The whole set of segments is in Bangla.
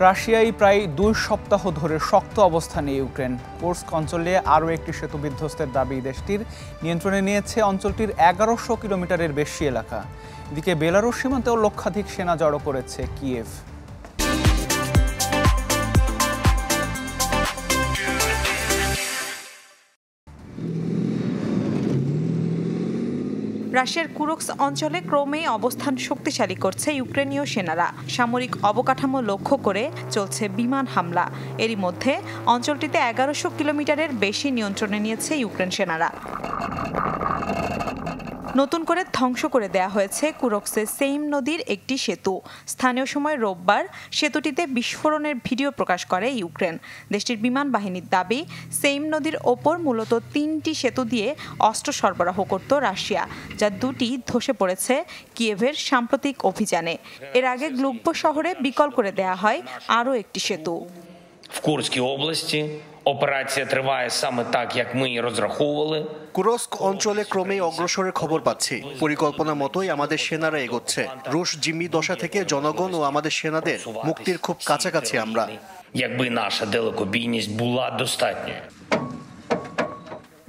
রাশিয়ায় প্রায় 2 সপ্তাহ ধরে শক্ত অবস্থানে ইউক্রেন। কুর্স্ক অঞ্চলে আরও একটি সেতু বিধ্বস্তের দাবি দেশটির। নিয়ন্ত্রণে নিয়েছে অঞ্চলটির 1100 কিলোমিটারের বেশি এলাকা। এদিকে বেলারুশ সীমান্তেও লক্ষাধিক সেনা জড়ো করেছে কিয়েভ। রাশিয়ার কুরস্ক অঞ্চলে ক্রমেই অবস্থান শক্তিশালী করছে ইউক্রেনীয় সেনারা। সামরিক অবকাঠামো লক্ষ্য করে চলছে বিমান হামলা। এরই মধ্যে অঞ্চলটিতে 1100 কিলোমিটারের বেশি নিয়ন্ত্রণে নিয়েছে ইউক্রেন সেনারা। নতুন করে ধ্বংস করে দেয়া হয়েছে কুরস্কের সেইম নদীর একটি সেতু। স্থানীয় সময় রোববার সেতুটিতে বিস্ফোরণের ভিডিও প্রকাশ করে ইউক্রেন। দেশটির বিমান বাহিনীর দাবি, সেইম নদীর ওপর মূলত 3টি সেতু দিয়ে অস্ত্র সরবরাহ করত রাশিয়া, যা 2টি ধসে পড়েছে কিয়েভের সাম্প্রতিক অভিযানে। এর আগে গ্লুব্বো শহরে বিকল করে দেয়া হয় আরও একটি সেতু। В Курській області операція триває саме так, як ми і розраховували. কুরস্ক অঞ্চলে ক্রমেই অগ্রসরের খবর পাচ্ছি। পরিকল্পনা মতোই আমাদের সেনারা এগোচ্ছে। রুশ জিম্মি দশা থেকে জনগণ ও আমাদের সেনাদের মুক্তির খুব কাছাকাছি আমরা। Якби наша далекобійність була достатньою.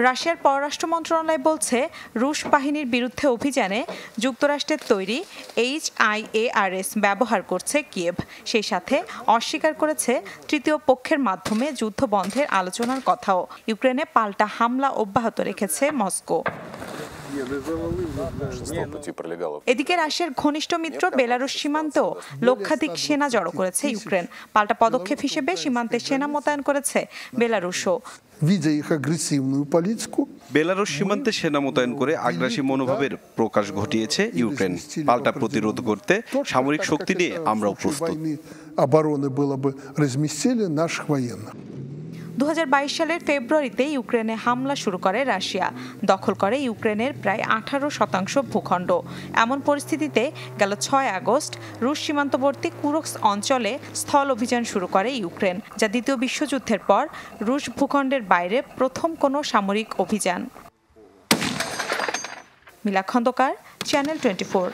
রাশিয়ার পররাষ্ট্র মন্ত্রণালয় বলছে, রুশ বাহিনীর বিরুদ্ধে অভিযানে যুক্তরাষ্ট্রের তৈরি HIMARS ব্যবহার করছে কিয়েভ। সেই সাথে অস্বীকার করেছে তৃতীয় পক্ষের মাধ্যমে যুদ্ধ বন্ধের আলোচনার কথাও। ইউক্রেনে পাল্টা হামলা অব্যাহত রেখেছে মস্কো। এদিকে রাশিয়ার ঘনিষ্ঠ মিত্র বেলারুশ সীমান্তেও লক্ষাধিক সেনা জড়ো করেছে ইউক্রেন। পাল্টা পদক্ষেপ হিসেবে সীমান্তে সেনা মোতায়েন করেছে বেলারুশও। বেলারুশ সীমান্তে সেনা মোতায়েন করে আগ্রাসী মনোভাবের প্রকাশ ঘটিয়েছে ইউক্রেন। পাল্টা প্রতিরোধ করতে সামরিক শক্তি নিয়ে আমরাও প্রস্তুত। 2022 সালের ফেব্রুয়ারিতে ইউক্রেনে হামলা শুরু করে রাশিয়া। দখল করে ইউক্রেনের প্রায় 18% ভূখণ্ড। এমন পরিস্থিতিতে গেল 6 আগস্ট রুশ সীমান্তবর্তী কুরস্ক অঞ্চলে স্থল অভিযান শুরু করে ইউক্রেন, যা দ্বিতীয় বিশ্বযুদ্ধের পর রুশ ভূখণ্ডের বাইরে প্রথম কোনো সামরিক অভিযান। মিলা খন্দকার, চ্যানেল 24।